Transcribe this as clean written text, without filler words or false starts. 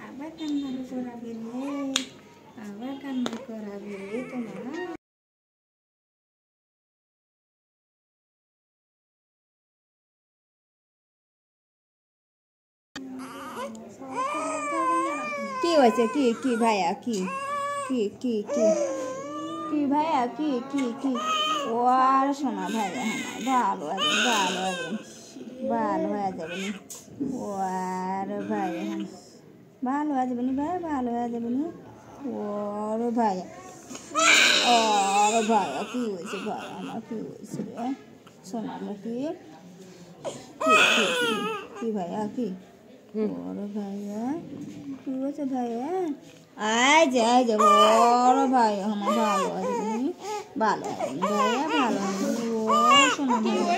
আবার কান্না করাবে রে, আবার কান্না করাবে রে তোমার। কি হয়েছে? কি ভাইয়া? কি ভাইয়া? কি ও আর শোনা ভাইয়া, ভালো হয়ে যাবে নি। ও আর ভাইয়া ভালো হয়ে যাবে নি, ভাইয়া ভালো হয়ে যাবে নি। ওর ভাইয়া কি হয়েছে ভাইয়া? আমার কি হয়েছে রে শোনা? আমার কি ভাইয়া? কি ওর ভাইয়া কি হয়েছে ভাইয়া? আয় যে ওর ভাইয়া আমার ভালো হয়ে যাবে নি, ভালো ভাইয়া ভালো ও শোনা ভাইয়া।